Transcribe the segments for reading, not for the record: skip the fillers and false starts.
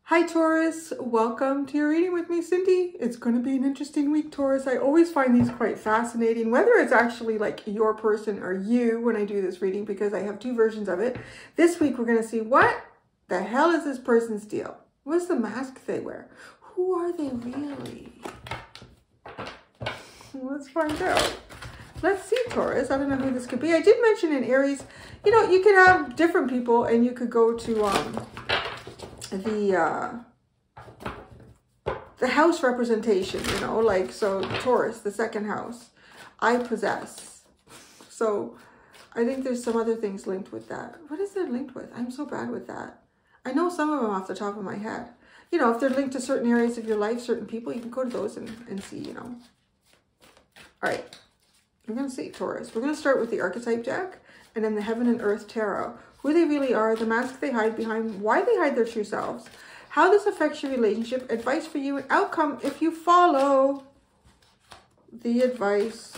Hi Taurus, welcome to your reading with me, Cindy. It's going to be an interesting week, Taurus. I always find these quite fascinating, whether it's actually like your person or you when I do this reading, because I have two versions of it. This week we're going to see what the hell is this person's deal? What's the mask they wear? Who are they really? Let's find out. Let's see, Taurus. I don't know who this could be. I did mention in Aries, you know, you could have different people and you could go to the house representation, you know, like, so Taurus, the second house, I possess. So I think there's some other things linked with that. What is it linked with? I'm so bad with that. I know some of them off the top of my head. You know, if they're linked to certain areas of your life, certain people, you can go to those and see, you know. All right. We're going to see Taurus. We're going to start with the archetype deck and then the Heaven and Earth Tarot. Who they really are, the mask they hide behind, why they hide their true selves, how this affects your relationship, advice for you, and outcome if you follow the advice.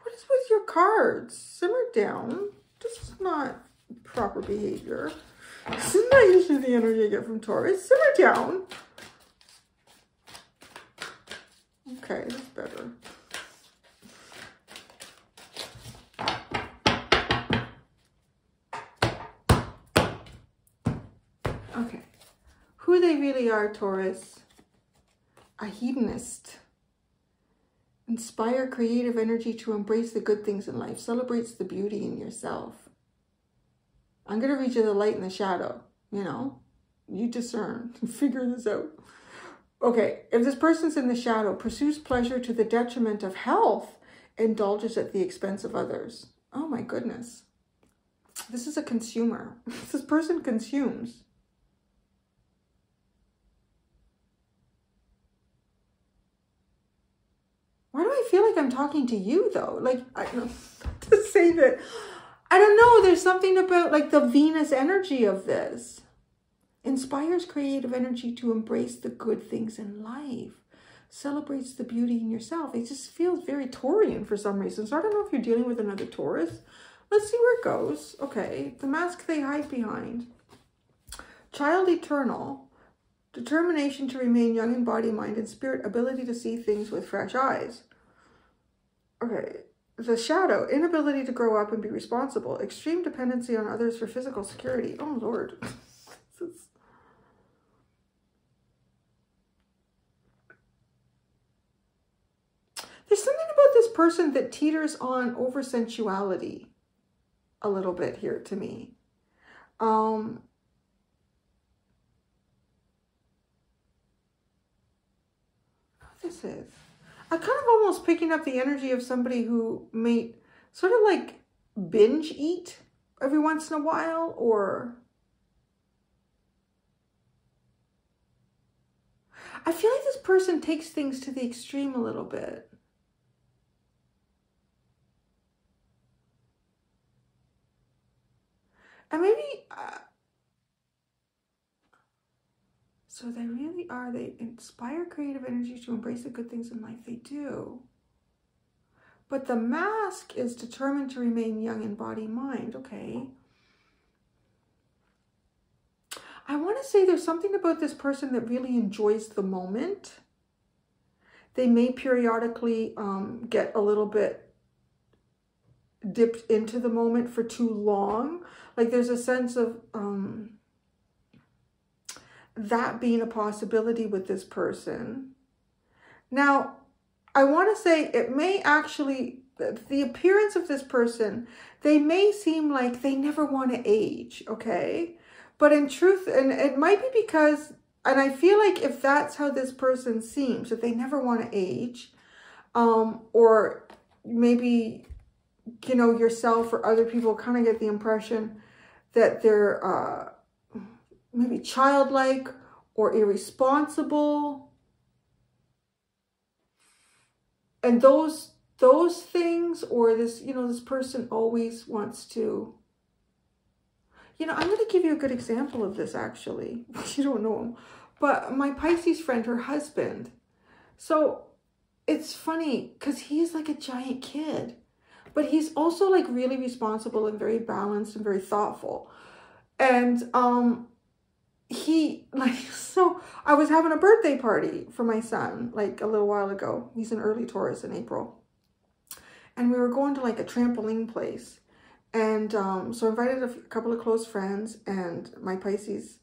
What is with your cards? Simmer down. This is not proper behavior. This is not usually the energy I get from Taurus. Simmer down. Okay, that's better. Okay, who they really are, Taurus. A hedonist. Inspire creative energy to embrace the good things in life. Celebrates the beauty in yourself. I'm going to read you the light and the shadow. You know, you discern. Figure this out. Okay, if this person's in the shadow, pursues pleasure to the detriment of health, indulges at the expense of others. Oh my goodness. This is a consumer. This person consumes. Why do I feel like I'm talking to you though? Like, I don't know, to say that, I don't know, there's something about like the Venus energy of this. Inspires creative energy to embrace the good things in life. Celebrates the beauty in yourself. It just feels very Taurian for some reason. So I don't know if you're dealing with another Taurus. Let's see where it goes. Okay, the mask they hide behind. Child eternal. Determination to remain young in body, mind, and spirit. Ability to see things with fresh eyes. Okay. The shadow. Inability to grow up and be responsible. Extreme dependency on others for physical security. Oh, Lord. There's something about this person that teeters on over sensuality a little bit here to me. This is, I'm kind of almost picking up the energy of somebody who may sort of like binge eat every once in a while, or I feel like this person takes things to the extreme a little bit. And maybe so they really are, they inspire creative energy to embrace the good things in life. They do. But the mask is determined to remain young in body, mind. Okay. I want to say there's something about this person that really enjoys the moment. They may periodically get a little bit dipped into the moment for too long. Like there's a sense of that being a possibility with this person. Now, I want to say it may actually, the appearance of this person, they may seem like they never want to age, okay? But in truth, and it might be because, and I feel like if that's how this person seems, that they never want to age, or maybe, you know, yourself or other people kind of get the impression that they're maybe childlike or irresponsible. And those things, or this, you know, this person always wants to, you know, I'm going to give you a good example of this actually. You don't know him, but my Pisces friend, her husband. So it's funny because he's like a giant kid, but he's also like really responsible and very balanced and very thoughtful. And he like, so I was having a birthday party for my son like a little while ago. He's an early Taurus in April. And we were going to like a trampoline place. And so I invited a couple of close friends, and my Pisces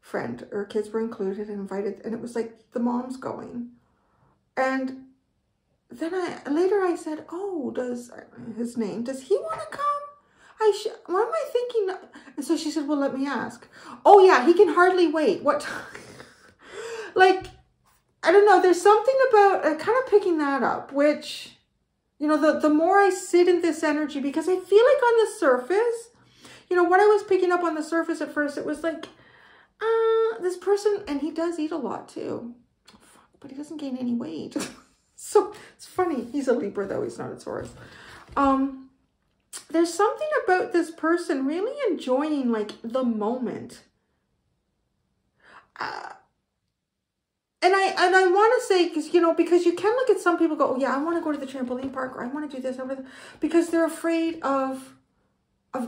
friend, her kids were included and invited, and it was like the mom's going. And then later I said, oh, does he want to come? What am I thinking? And so she said, well, let me ask. Oh yeah, he can hardly wait. What time? Like, I don't know. There's something about kind of picking that up, which, you know, the more I sit in this energy, because I feel like on the surface, you know, what I was picking up on the surface at first, it was like, this person, and he does eat a lot too, but he doesn't gain any weight. So it's funny. He's a Libra though. He's not a Taurus. There's something about this person really enjoying like the moment. And I want to say, because, you know, because you can look at some people go, oh yeah, I want to go to the trampoline park, or I want to do this, because they're afraid of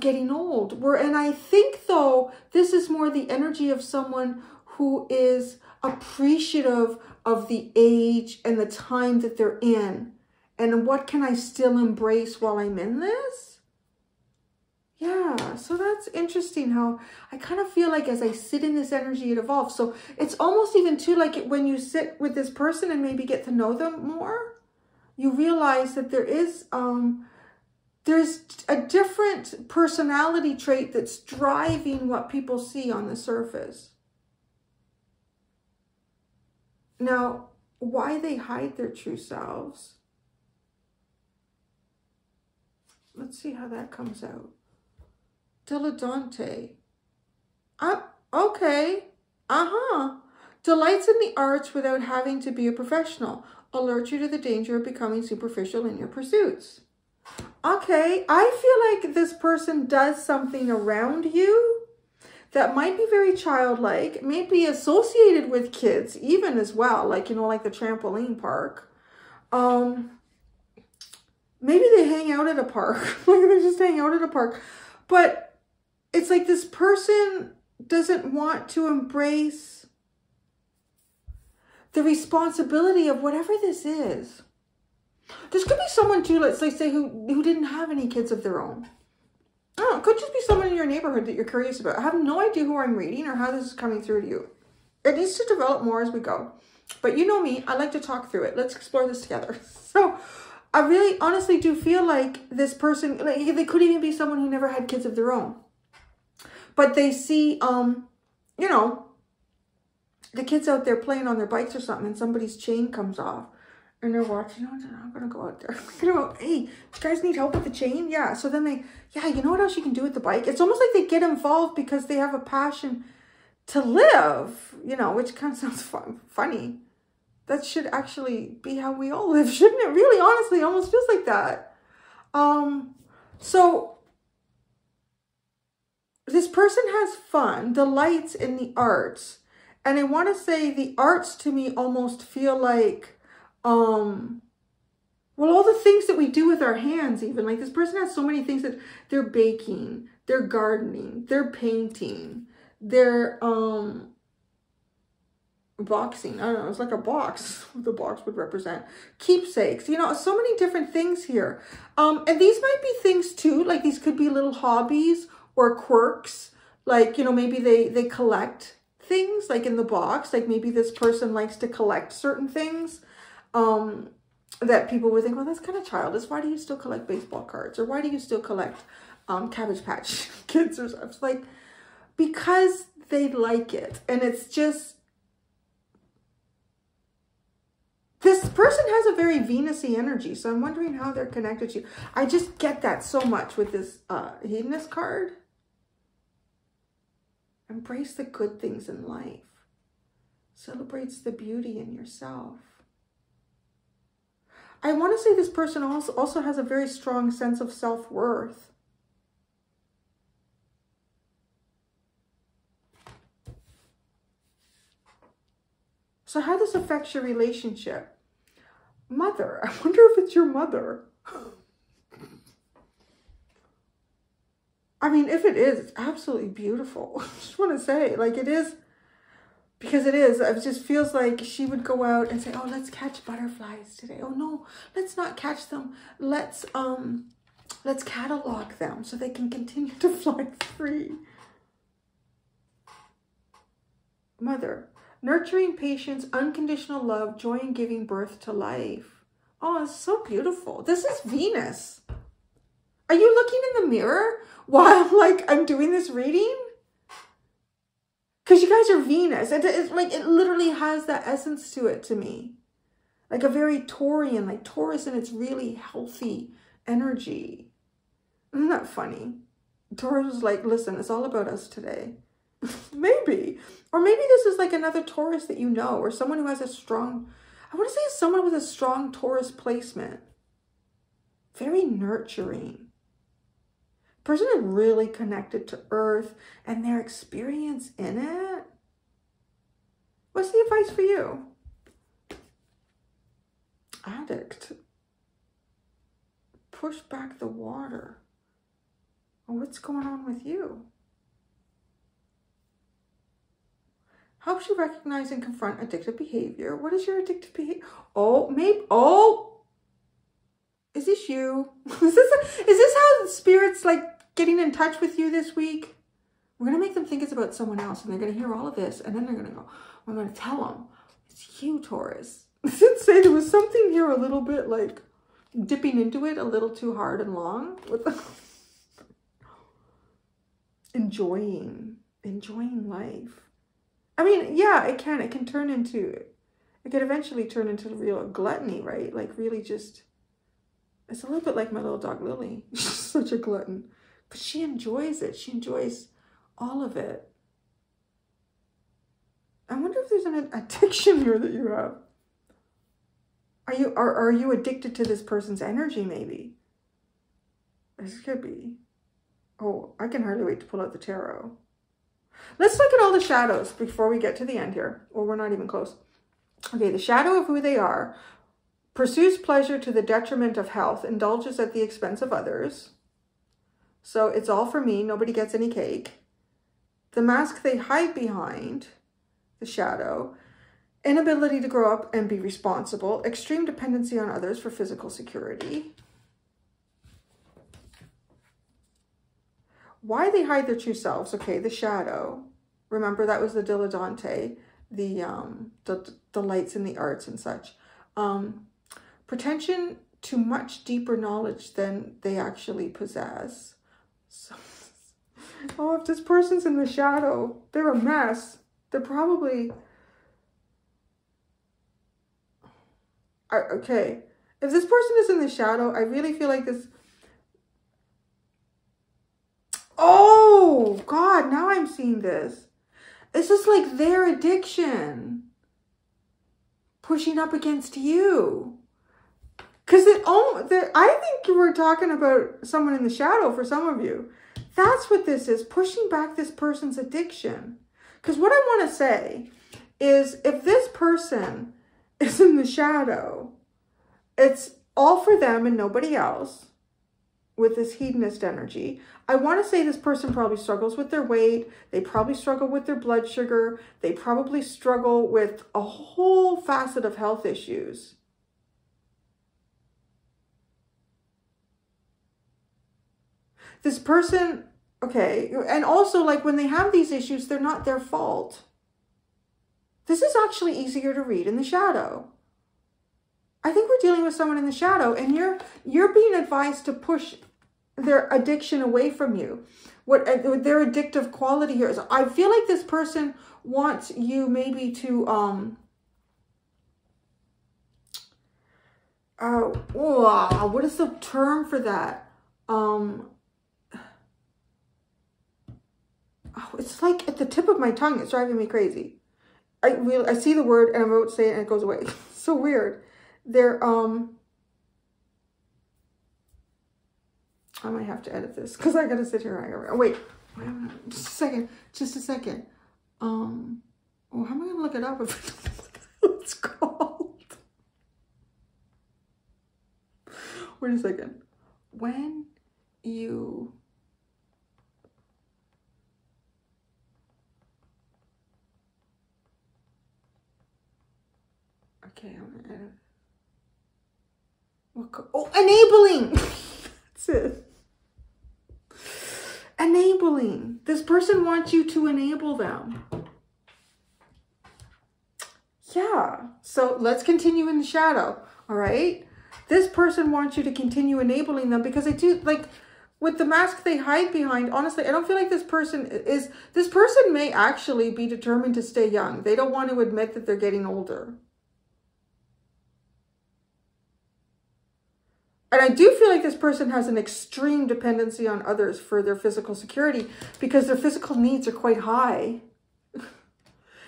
getting old. And I think though, this is more the energy of someone who is appreciative of the age and the time that they're in. And what can I still embrace while I'm in this? Yeah, so that's interesting how I kind of feel like as I sit in this energy, it evolves. So it's almost even too like when you sit with this person and maybe get to know them more, you realize that there's a different personality trait that's driving what people see on the surface. Now, why they hide their true selves? Let's see how that comes out. Dilettante. Okay. Delights in the arts without having to be a professional. Alert you to the danger of becoming superficial in your pursuits. Okay. I feel like this person does something around you that might be very childlike, may be associated with kids even as well. Like, you know, like the trampoline park. Maybe they hang out at a park. Like they just hang out at a park. But it's like this person doesn't want to embrace the responsibility of whatever this is. This could be someone too, let's say who didn't have any kids of their own. I don't know, it could just be someone in your neighborhood that you're curious about. I have no idea who I'm reading or how this is coming through to you. It needs to develop more as we go. But you know me, I like to talk through it. Let's explore this together. So I really honestly do feel like this person, like they could even be someone who never had kids of their own. But they see, you know, the kids out there playing on their bikes or something, and somebody's chain comes off. And they're watching, oh, I'm going to go out there. You know, hey, you guys need help with the chain? Yeah. So then you know what else you can do with the bike? It's almost like they get involved because they have a passion to live, you know, which kind of sounds funny. That should actually be how we all live, shouldn't it? Really, honestly, almost feels like that. So this person has fun, delights in the arts. And I want to say the arts to me almost feel like, well, all the things that we do with our hands, even like this person has so many things that they're baking, they're gardening, they're painting, they're, boxing. I don't know. It's like a box. The box would represent keepsakes, you know, so many different things here. And these might be things too, like these could be little hobbies or quirks. Like, you know, maybe they collect things like in the box, like maybe this person likes to collect certain things, that people would think, well, that's kind of childish. Why do you still collect baseball cards? Or why do you still collect, Cabbage Patch Kids or stuff? It's like, because they like it. And it's just, this person has a very Venus-y energy, so I'm wondering how they're connected to you. I just get that so much with this hedonist card. Embrace the good things in life. Celebrates the beauty in yourself. I want to say this person also has a very strong sense of self-worth. So how this affects your relationship? Mother. I wonder if it's your mother. I mean, if it is, it's absolutely beautiful. I just want to say, like, it is, because it is. It just feels like she would go out and say, oh, let's catch butterflies today. Oh, no, let's not catch them. Let's catalog them so they can continue to fly free. Mother, nurturing patience, unconditional love, joy in giving birth to life. Oh, it's so beautiful. This is Venus. Are you looking in the mirror while like I'm doing this reading? Because you guys are Venus. It's like, it literally has that essence to it to me. Like a very Taurian, like Taurus in its really healthy energy. Isn't that funny? Taurus is like, listen, it's all about us today. Maybe. Or maybe this is like another Taurus that you know, or someone who has a strong, I want to say someone with a strong Taurus placement. Very nurturing. Person is really connected to earth and their experience in it. What's the advice for you? Addict. Push back the water. Well, what's going on with you? Helps you recognize and confront addictive behavior. What is your addictive behavior? Oh, maybe. Oh, is this you? Is this how the spirit's like getting in touch with you this week? We're going to make them think it's about someone else, and they're going to hear all of this, and then they're going to go, I'm going to tell them, it's you, Taurus. Does it say there was something here a little bit like dipping into it a little too hard and long? With the enjoying life. I mean, yeah, it can turn into, it could eventually turn into real gluttony, right? Like really just, it's a little bit like my little dog, Lily. She's such a glutton. But she enjoys it. She enjoys all of it. I wonder if there's an addiction here that you have. Are you addicted to this person's energy, maybe? This could be. Oh, I can hardly wait to pull out the tarot. Let's look at all the shadows before we get to the end here. Well, we're not even close. Okay, the shadow of who they are. Pursues pleasure to the detriment of health. Indulges at the expense of others. So it's all for me. Nobody gets any cake. The mask they hide behind, the shadow. Inability to grow up and be responsible. Extreme dependency on others for physical security. Why they hide their true selves. Okay, the shadow. Remember, that was the dilettante, the lights in the arts and such. Pretension to much deeper knowledge than they actually possess. So, oh, if this person's in the shadow, they're a mess. They're probably... Okay, if this person is in the shadow, I really feel like this... Oh, God, now I'm seeing this. It's just like their addiction pushing up against you. Because I think we're talking about someone in the shadow for some of you. That's what this is, pushing back this person's addiction. Because what I want to say is if this person is in the shadow, it's all for them and nobody else with this hedonist energy. I want to say this person probably struggles with their weight. They probably struggle with their blood sugar. They probably struggle with a whole facet of health issues. This person, okay, and also like when they have these issues, they're not their fault. This is actually easier to read in the shadow. I think we're dealing with someone in the shadow, and you're being advised to push their addiction away from you. What their addictive quality here is. I feel like this person wants you maybe to what is the term for that? It's like at the tip of my tongue. It's driving me crazy. I see the word and I'm about to say it and it goes away. It's so weird. They're I might have to edit this because I gotta sit here. Wait, just a second. Well, how am I gonna look it up if it's called? Wait a second. When you Okay, I'm gonna edit. Oh, enabling. That's it. Enabling. This person wants you to enable them. Yeah. So let's continue in the shadow. All right. This person wants you to continue enabling them because I do like with the mask they hide behind. Honestly, I don't feel like this person may actually be determined to stay young. They don't want to admit that they're getting older. And I do feel like this person has an extreme dependency on others for their physical security because their physical needs are quite high.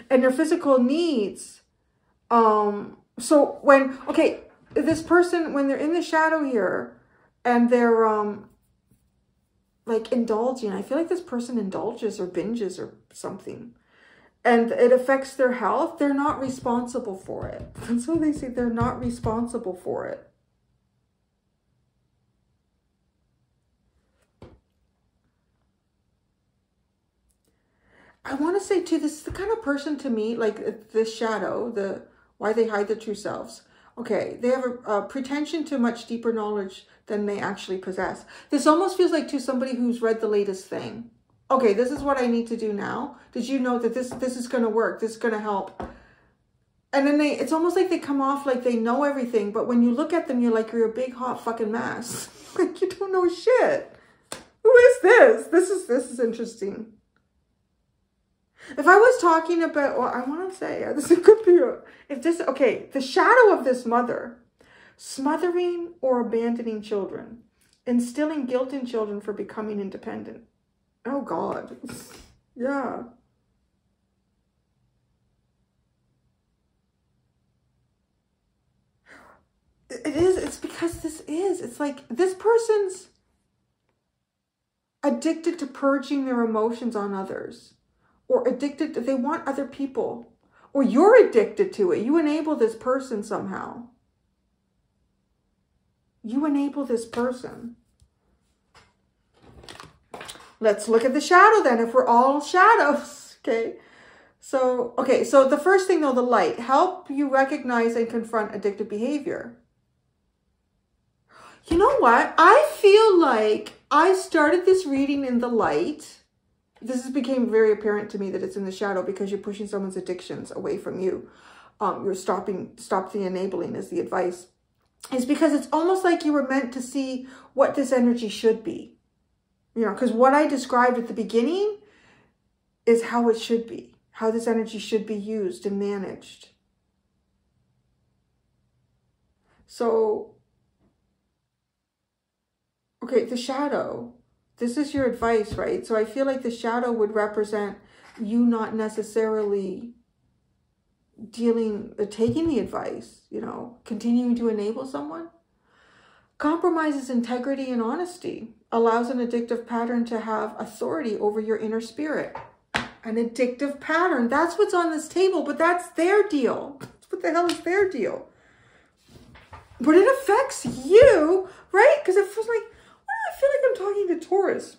And their physical needs, so when, okay, this person, when they're in the shadow here and they're like indulging, I feel like this person indulges or binges or something. And it affects their health. They're not responsible for it. That's what they say. They're not responsible for it. I want to say too, this is the kind of person to me, like this shadow, why they hide their true selves. Okay, they have a pretension to much deeper knowledge than they actually possess. This almost feels like to somebody who's read the latest thing. Okay, this is what I need to do now. Did you know that this is going to work? This is going to help. And then it's almost like they come off like they know everything. But when you look at them, you're like, you're a big hot fucking mess. Like you don't know shit. Who is this? This is interesting. If I was talking about, well, I want to say, this could be, okay, the shadow of this mother, smothering or abandoning children, instilling guilt in children for becoming independent. Oh, God. Yeah. It's because it's like this person's addicted to purging their emotions on others. Or addicted to, they want other people. Or you're addicted to it. You enable this person somehow. You enable this person. Let's look at the shadow then, if we're all shadows. Okay. So the first thing though, the light. Help you recognize and confront addictive behavior. You know what? I feel like I started this reading in the light. This became very apparent to me that it's in the shadow because you're pushing someone's addictions away from you. You're stop the enabling is the advice. It's because it's almost like you were meant to see what this energy should be. You know, because what I described at the beginning is how it should be, how this energy should be used and managed. So, okay, the shadow. This is your advice, right? So I feel like the shadow would represent you not necessarily taking the advice, you know, continuing to enable someone. Compromises integrity and honesty. Allows an addictive pattern to have authority over your inner spirit. An addictive pattern. That's what's on this table, but that's their deal. What the hell is their deal? But it affects you, right? Because it feels like, I feel like I'm talking to Taurus.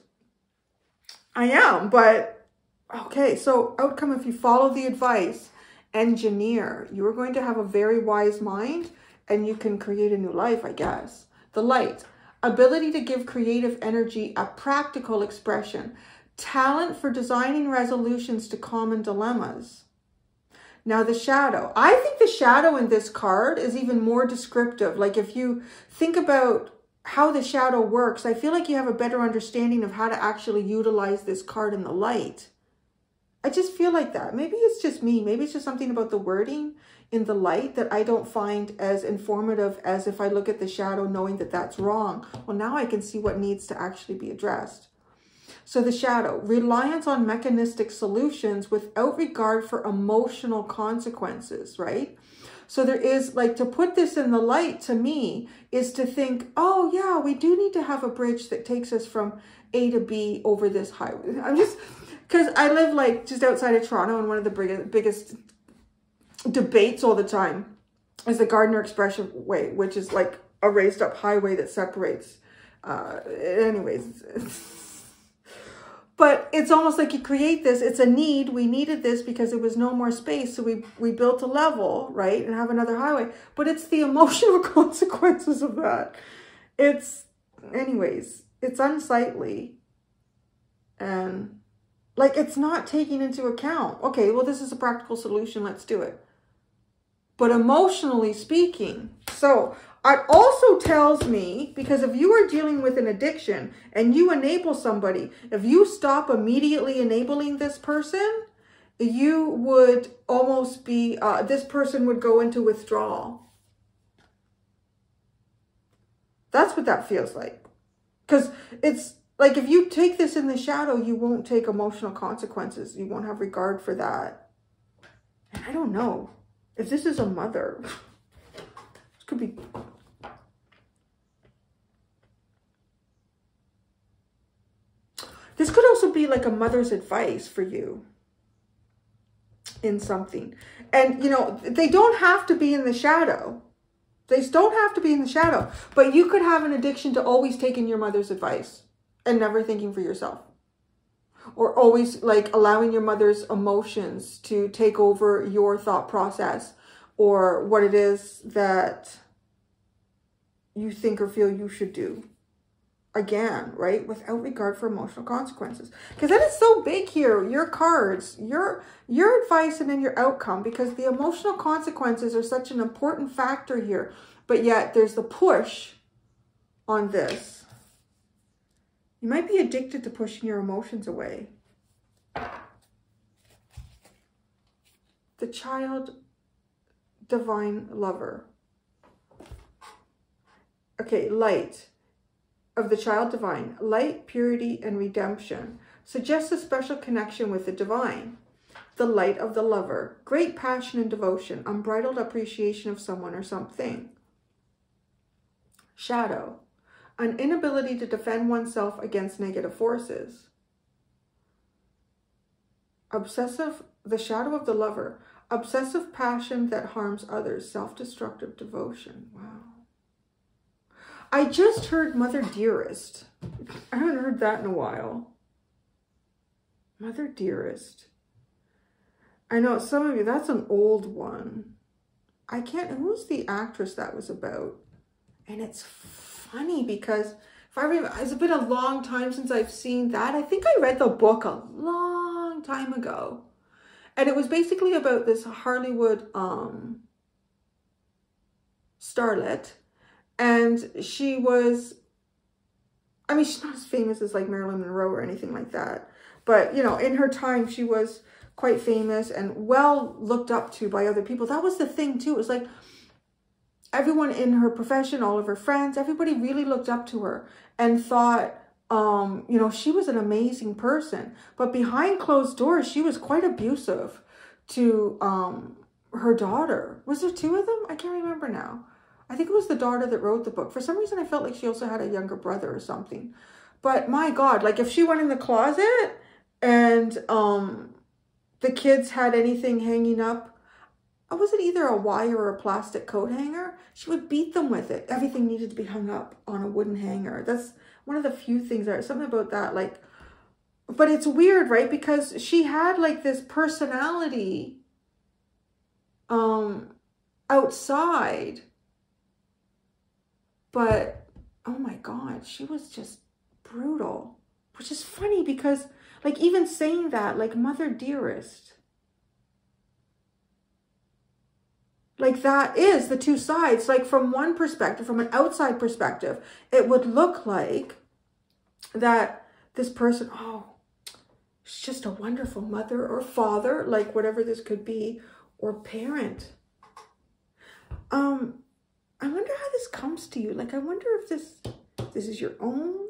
I am, but okay. So outcome, if you follow the advice, engineer, you are going to have a very wise mind and you can create a new life, I guess. The light, ability to give creative energy a practical expression, talent for designing resolutions to common dilemmas. Now the shadow, I think the shadow in this card is even more descriptive. Like if you think about how the shadow works, I feel like you have a better understanding of how to actually utilize this card in the light. I just feel like that. Maybe it's just me. Maybe it's just something about the wording in the light that I don't find as informative as if I look at the shadow knowing that that's wrong. Well, now I can see what needs to actually be addressed. So the shadow, reliance on mechanistic solutions without regard for emotional consequences, right? So there is, like, to put this in the light to me is to think, oh yeah, we do need to have a bridge that takes us from A to B over this highway. I'm just, because I live like just outside of Toronto, and one of the biggest debates all the time is the Gardner Expressway, which is like a raised up highway that separates, anyways. But it's almost like you create this. It's a need. We needed this because there was no more space. So we built a level, right? And have another highway. But it's the emotional consequences of that. Anyways, it's unsightly. And like, it's not taking into account, okay, well, this is a practical solution. Let's do it. But emotionally speaking, so it also tells me, because if you are dealing with an addiction and you enable somebody, if you stop immediately enabling this person, you would almost be, this person would go into withdrawal. That's what that feels like. Because it's like, if you take this in the shadow, you won't take emotional consequences. You won't have regard for that. And I don't know. If this is a mother, this could be... This could also be like a mother's advice for you in something. And, you know, they don't have to be in the shadow. They don't have to be in the shadow. But you could have an addiction to always taking your mother's advice and never thinking for yourself. Or always like allowing your mother's emotions to take over your thought process or what it is that you think or feel you should do. Again, right? Without regard for emotional consequences. Because that is so big here. Your cards, your advice and then your outcome. Because the emotional consequences are such an important factor here. But yet there's the push on this. You might be addicted to pushing your emotions away. The child divine lover. Okay, light of the child divine. Light, purity, and redemption suggests a special connection with the divine. The light of the lover. Great passion and devotion. Unbridled appreciation of someone or something. Shadow. An inability to defend oneself against negative forces. Obsessive, the shadow of the lover. Obsessive passion that harms others. Self-destructive devotion. Wow. I just heard Mother Dearest. I haven't heard that in a while. Mother Dearest. I know some of you, that's an old one. Who's the actress that was about? And it's funny because if I remember, it's been a long time since I've seen that. I think I read the book a long time ago. And it was basically about this Hollywood starlet. And she was, I mean, she's not as famous as like Marilyn Monroe or anything like that. But, you know, in her time, she was quite famous and well looked up to by other people. That was the thing too. It was like everyone in her profession, all of her friends, everybody really looked up to her and thought, you know, she was an amazing person. But behind closed doors, she was quite abusive to her daughter. Was there two of them? I can't remember now. I think it was the daughter that wrote the book. For some reason, I felt like she also had a younger brother or something. But my God, like if she went in the closet and the kids had anything hanging up, was it either a wire or a plastic coat hanger? She would beat them with it. Everything needed to be hung up on a wooden hanger. That's one of the few things, something about that, like, but it's weird, right? Because she had like this personality outside, but oh my God, she was just brutal, which is funny because like even saying that, like Mother Dearest, like that is the two sides. Like from one perspective, from an outside perspective, it would look like that this person, oh, she's just a wonderful mother or father, like whatever this could be, or parent. I wonder how this comes to you. Like, I wonder if this is your own,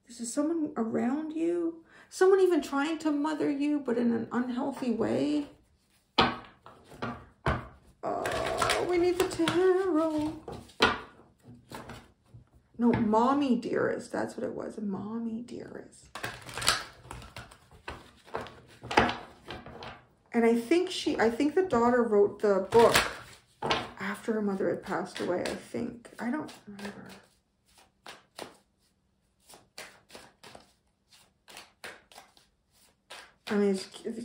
this is someone around you, someone even trying to mother you, but in an unhealthy way. Oh, we need the tarot. No, Mommy Dearest. That's what it was. Mommy Dearest. And I think the daughter wrote the book after her mother had passed away, I think. I don't remember. I mean,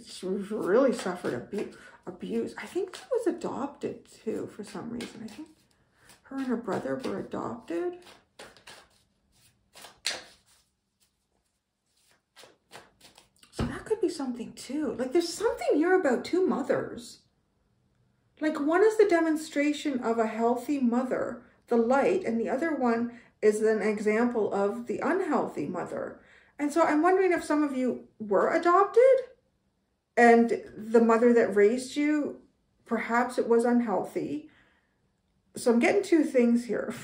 she really suffered abuse. I think she was adopted too for some reason. I think her and her brother were adopted. So that could be something too. Like there's something here about two mothers. Like one is the demonstration of a healthy mother, the light, and the other one is an example of the unhealthy mother. And so I'm wondering if some of you were adopted and the mother that raised you, perhaps it was unhealthy. So I'm getting two things here.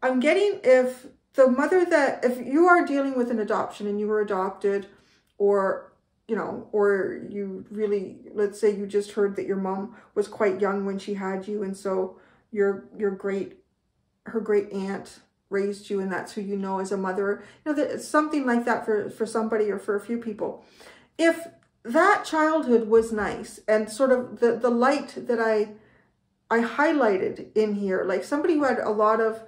I'm getting if the mother that, if you are dealing with an adoption and you were adopted, or, you know, or you really, let's say you just heard that your mom was quite young when she had you. And so her great aunt raised you and that's who you know as a mother. You know, that something like that for somebody or for a few people. If that childhood was nice and sort of the light that I highlighted in here, like somebody who had a lot of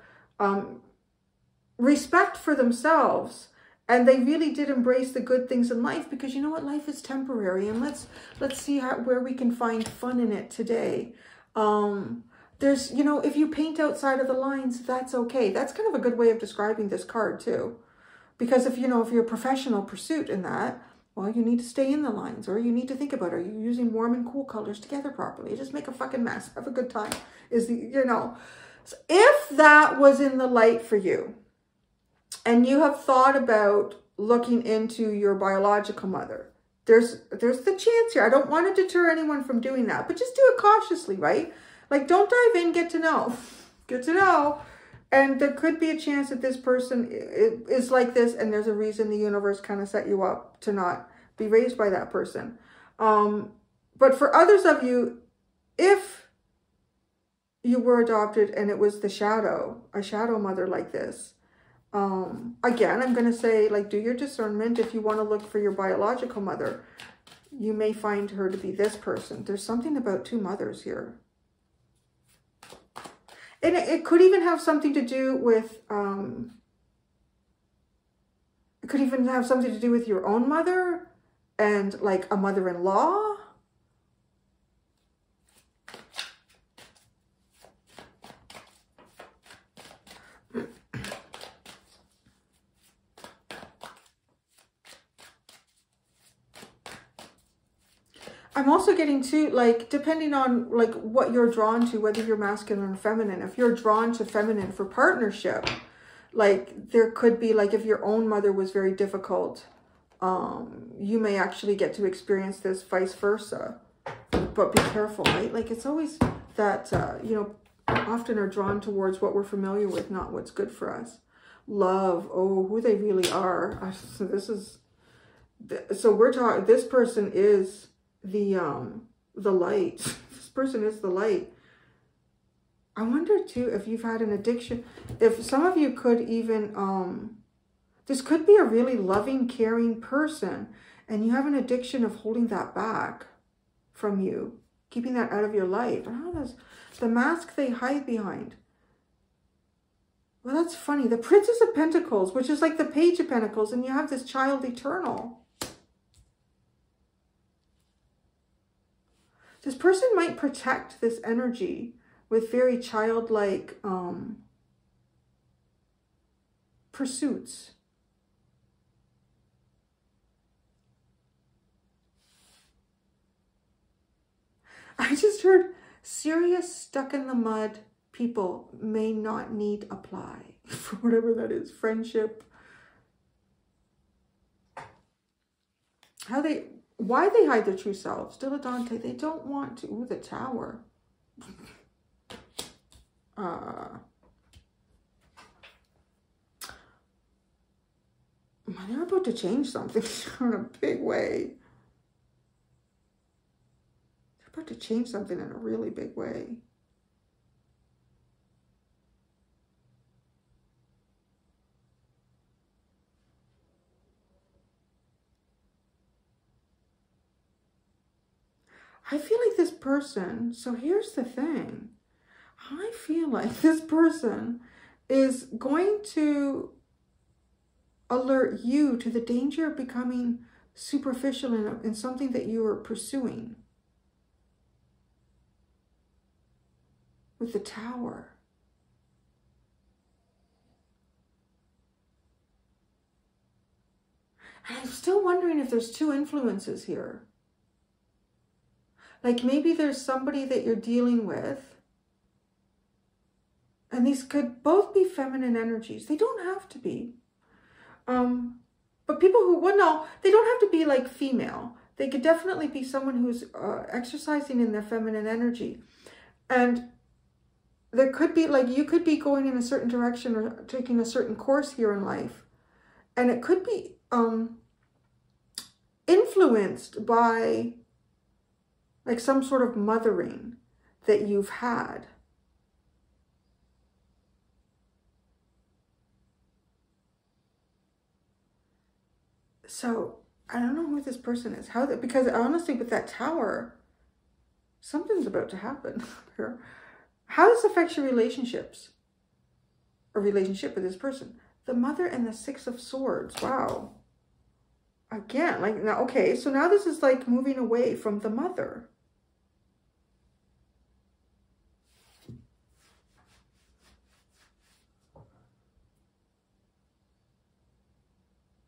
respect for themselves and they really did embrace the good things in life, because you know what, life is temporary, and let's see where we can find fun in it today. There's, you know, if you paint outside of the lines, that's okay. That's kind of a good way of describing this card too. Because if, you know, if you're a professional pursuit in that, well, you need to stay in the lines, or you need to think about, are you using warm and cool colors together properly? Just make a fucking mess. Have a good time. Is the, you know, so if that was in the light for you and you have thought about looking into your biological mother, there's the chance here. I don't want to deter anyone from doing that, but just do it cautiously, right? Like, don't dive in, get to know. Get to know. And there could be a chance that this person is like this, and there's a reason the universe kind of set you up to not be raised by that person. But for others of you, if you were adopted and it was a shadow mother like this, again, I'm going to say, like, do your discernment. If you want to look for your biological mother, you may find her to be this person. There's something about two mothers here. And it could even have something to do with, it could even have something to do with your own mother and like a mother-in-law. I'm also getting to, like, depending on like what you're drawn to, whether you're masculine or feminine. If you're drawn to feminine for partnership, like there could be, like, if your own mother was very difficult, you may actually get to experience this vice versa. But be careful, right? Like, it's always that, you know, often are drawn towards what we're familiar with, not what's good for us. Love, oh, who they really are. So this is, so we're talking, this person is the light. This person is the light. I wonder too if you've had an addiction, if some of you could even this could be a really loving, caring person and you have an addiction of holding that back from you, keeping that out of your life. Oh, that's the mask they hide behind. Well, that's funny. The Princess of Pentacles, which is like the Page of Pentacles, and you have this child eternal. This person might protect this energy with very childlike pursuits. I just heard serious stuck in the mud people may not need apply for whatever that is. Friendship. Why they hide their true selves. Dilettante, they don't want to. Ooh, the Tower. They're about to change something in a big way. They're about to change something in a really big way. I feel like this person, so here's the thing. I feel like this person is going to alert you to the danger of becoming superficial in something that you are pursuing. With the Tower. And I'm still wondering if there's two influences here. Like maybe there's somebody that you're dealing with. And these could both be feminine energies. They don't have to be. But people who, well, no, they don't have to be like female. They could definitely be someone who's exercising in their feminine energy. And there could be, like, you could be going in a certain direction or taking a certain course here in life. And it could be influenced by, like, some sort of mothering that you've had. So, I don't know who this person is. Because honestly, with that Tower, something's about to happen here. How does this affect your relationships? Or relationship with this person? The Mother and the Six of Swords. Wow. Again, like, now, okay, so now this is like moving away from the Mother.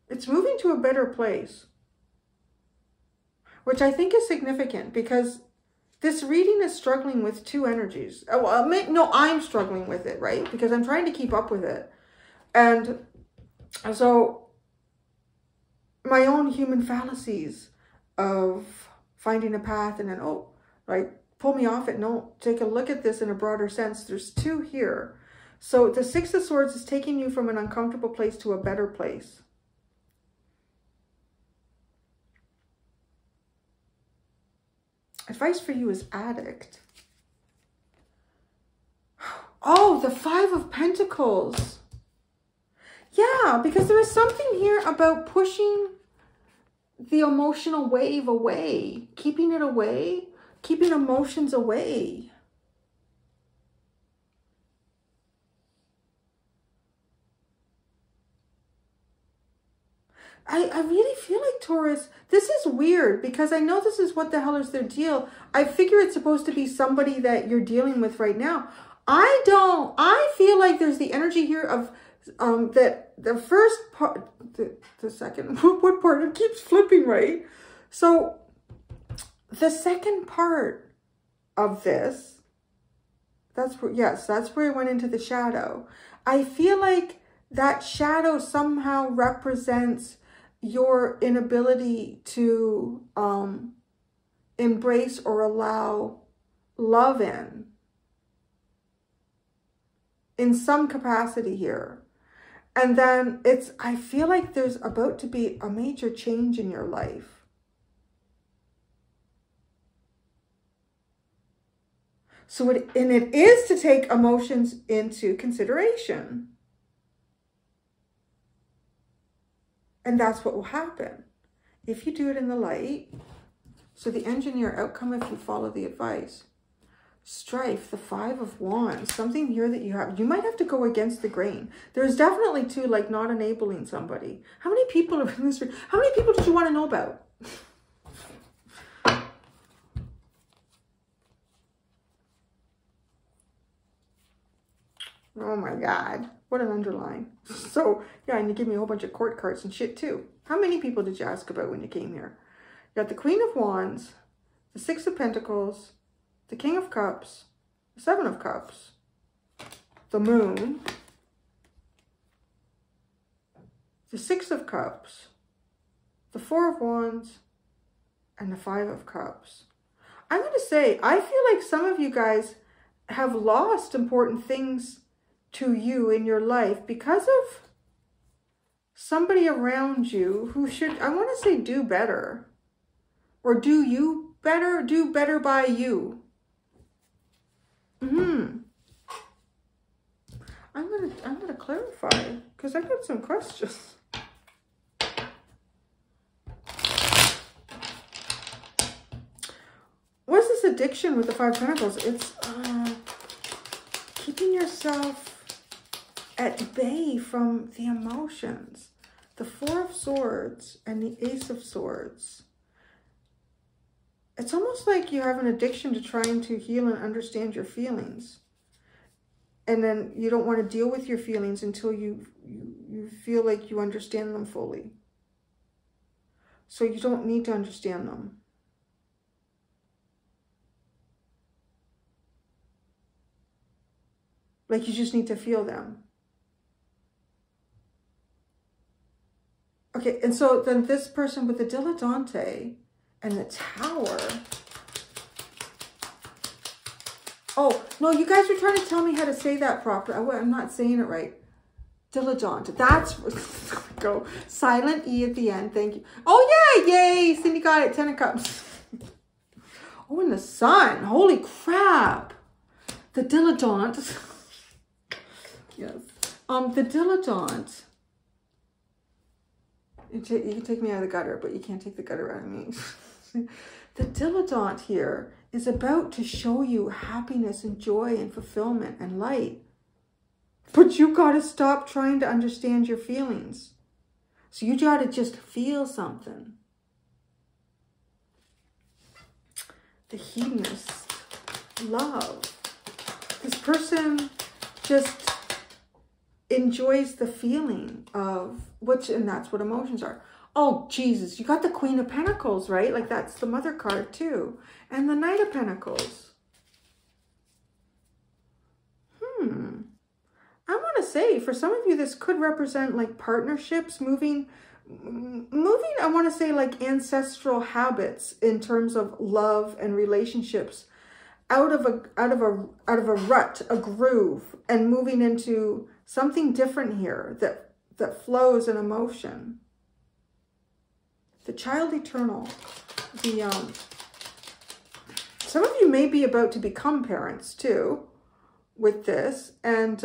It's moving to a better place, which I think is significant because this reading is struggling with two energies. Oh, well, no, I'm struggling with it, right? Because I'm trying to keep up with it. And so my own human fallacies of finding a path and then, oh, right, pull me off it. No, take a look at this in a broader sense. There's two here. So the Six of Swords is taking you from an uncomfortable place to a better place. Advice for you is addict. Oh, the Five of Pentacles. Yeah, because there is something here about pushing the emotional wave away, keeping it away, keeping emotions away. I really feel like, Taurus, this is weird because I know this is what the hell is their deal. I figure it's supposed to be somebody that you're dealing with right now. I feel like there's the energy here of that the first part, the second, what part? It keeps flipping, right? So the second part of this, that's where, yes, that's where it went into the shadow. I feel like that shadow somehow represents your inability to embrace or allow love in some capacity here. And then I feel like there's about to be a major change in your life. So it is to take emotions into consideration. And that's what will happen if you do it in the light. So the engineer outcome, if you follow the advice. Strife, the Five of Wands, something here that you might have to go against the grain. There's definitely too, like, not enabling somebody. How many people are in this? How many people did you want to know about? Oh my God, what an underline. So, yeah, and you give me a whole bunch of court cards and shit too. How many people did you ask about when you came here? You got the Queen of Wands, the Six of Pentacles, the King of Cups, the Seven of Cups, the Moon, the Six of Cups, the Four of Wands, and the Five of Cups. I'm going to say, I feel like some of you guys have lost important things to you in your life because of somebody around you who should, I want to say, do better. Or do you better, do better by you. I'm gonna clarify because I got some questions. What's this addiction with the Five of Pentacles? It's keeping yourself at bay from the emotions. The Four of Swords and the Ace of Swords. It's almost like you have an addiction to trying to heal and understand your feelings. And then you don't want to deal with your feelings until you feel like you understand them fully. So you don't need to understand them. Like you just need to feel them. Okay, and so then this person with the dilettante and the Tower. Oh, no, you guys were trying to tell me how to say that properly. I'm not saying it right. Dilettante. That's, go. Silent E at the end. Thank you. Oh, yeah, yay. Cindy got it. 10 of Cups. Oh, and the Sun. Holy crap. The dilettante. Yes. The dilettante. You can take me out of the gutter, but you can't take the gutter out of me. The dilettante here is about to show you happiness and joy and fulfillment and light. But you got to stop trying to understand your feelings. So you got to just feel something. The hedonist. Love. This person just enjoys the feeling of which, and that's what emotions are. Oh, Jesus, you got the Queen of Pentacles, right? Like that's the Mother card too. And the Knight of Pentacles. I want to say, for some of you, this could represent like partnerships, moving, I want to say like ancestral habits in terms of love and relationships out of a rut, a groove, and moving into something different here that flows in emotion. The Child Eternal. Some of you may be about to become parents too with this, and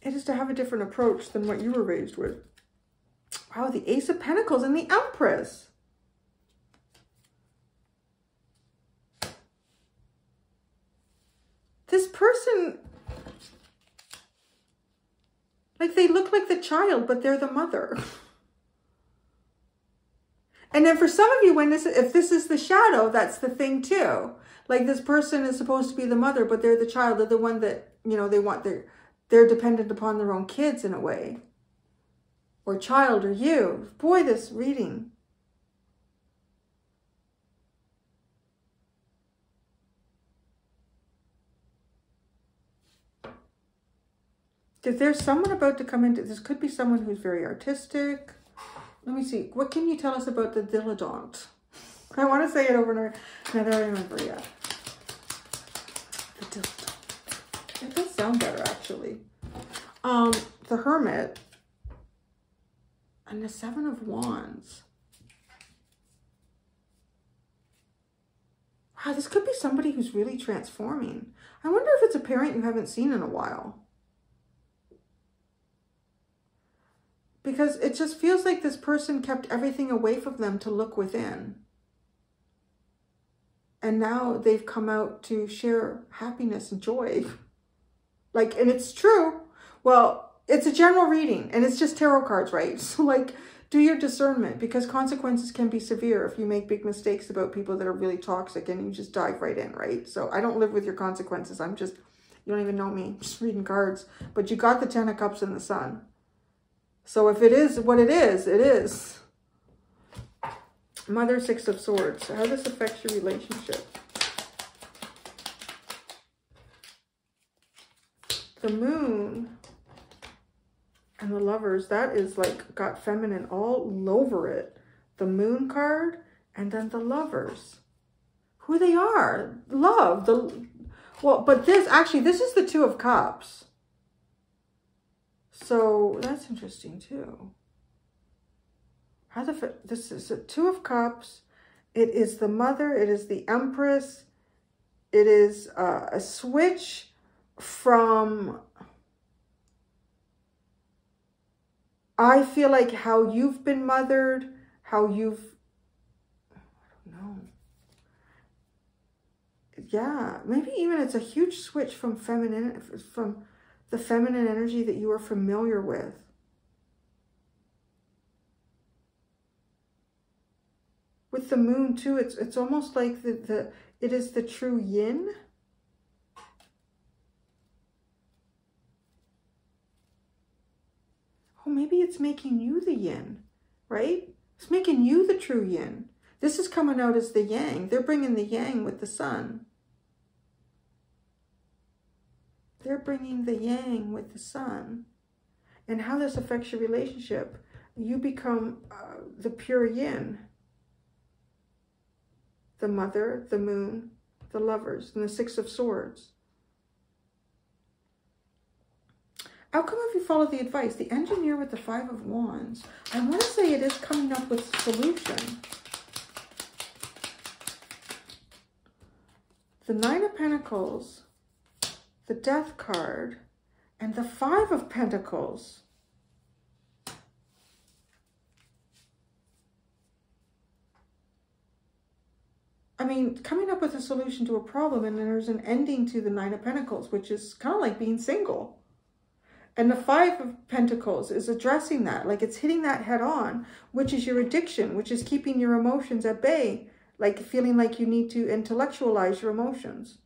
it is to have a different approach than what you were raised with. Wow, the Ace of Pentacles and the Empress. This person, like they look like the child, but they're the mother. And then for some of you, if this is the shadow, that's the thing too. Like this person is supposed to be the mother, but they're the child. They're the one that, you know, they're dependent upon their own kids in a way. Or child, or you. Boy, this reading. If there's someone about to come into, this could be someone who's very artistic. Let me see. What can you tell us about the dilettante? I want to say it over and over. No, I don't remember yet. The dilettante. It does sound better, actually. The Hermit. And the Seven of Wands. Wow, this could be somebody who's really transforming. I wonder if it's a parent you haven't seen in a while. Because it just feels like this person kept everything away from them to look within. And now they've come out to share happiness and joy. Like, and it's true. Well, it's a general reading and it's just tarot cards, right? So like, do your discernment, because consequences can be severe if you make big mistakes about people that are really toxic and you just dive right in, right? So I don't live with your consequences. I'm just, you don't even know me, I'm just reading cards. But you got the 10 of Cups and the Sun. So if it is what it is, it is. Mother, Six of Swords. How this affects your relationship. The Moon and the Lovers. That is like got feminine all over it. The Moon card and then the Lovers. Who they are. Love. Well, but this is the Two of Cups. So that's interesting too. This is a Two of Cups. It is the Mother. It is the Empress. It is a switch from, I feel like how you've been mothered, how you've, I don't know. Yeah, maybe even it's a huge switch from feminine, from the feminine energy that you are familiar with. With the moon too, it's almost like it is the true yin. Oh, maybe it's making you the yin, right? It's making you the true yin. This is coming out as the yang. They're bringing the yang with the sun. They're bringing the yang with the sun. And how this affects your relationship. You become the pure yin. The mother, the moon, the lovers, and the Six of Swords. Outcome if you follow the advice. The engineer with the Five of Wands. I want to say it is coming up with a solution. The Nine of Pentacles, the Death card, and the Five of Pentacles. I mean, coming up with a solution to a problem, and then there's an ending to the Nine of Pentacles, which is kind of like being single. And the Five of Pentacles is addressing that, like it's hitting that head on, which is your addiction, which is keeping your emotions at bay, like feeling like you need to intellectualize your emotions.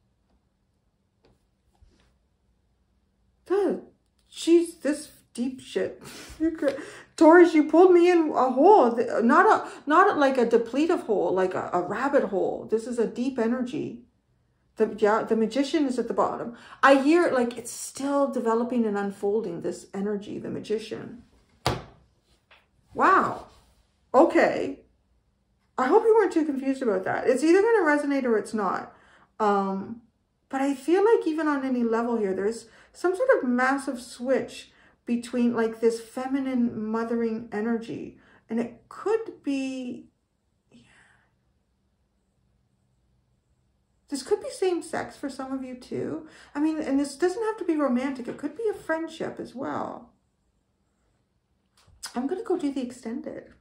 She's this deep shit. Taurus, you pulled me in a hole, not like a depletive hole, like a rabbit hole. This is a deep energy. The Magician is at the bottom. I hear it like it's still developing and unfolding, this energy, the Magician. Wow. Okay. I hope you weren't too confused about that. It's either going to resonate or it's not. But I feel like even on any level here, there's some sort of massive switch between like this feminine mothering energy. And it could be... This could be same sex for some of you too. I mean, and this doesn't have to be romantic. It could be a friendship as well. I'm going to go do the extended.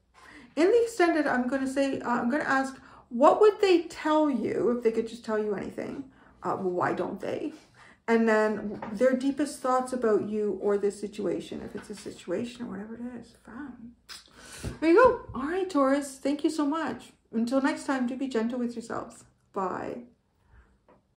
In the extended, I'm going to say, I'm going to ask, what would they tell you if they could just tell you anything? Well, why don't they? And then their deepest thoughts about you or this situation, if it's a situation or whatever it is. Fun. There you go. All right, Taurus. Thank you so much. Until next time, do be gentle with yourselves. Bye.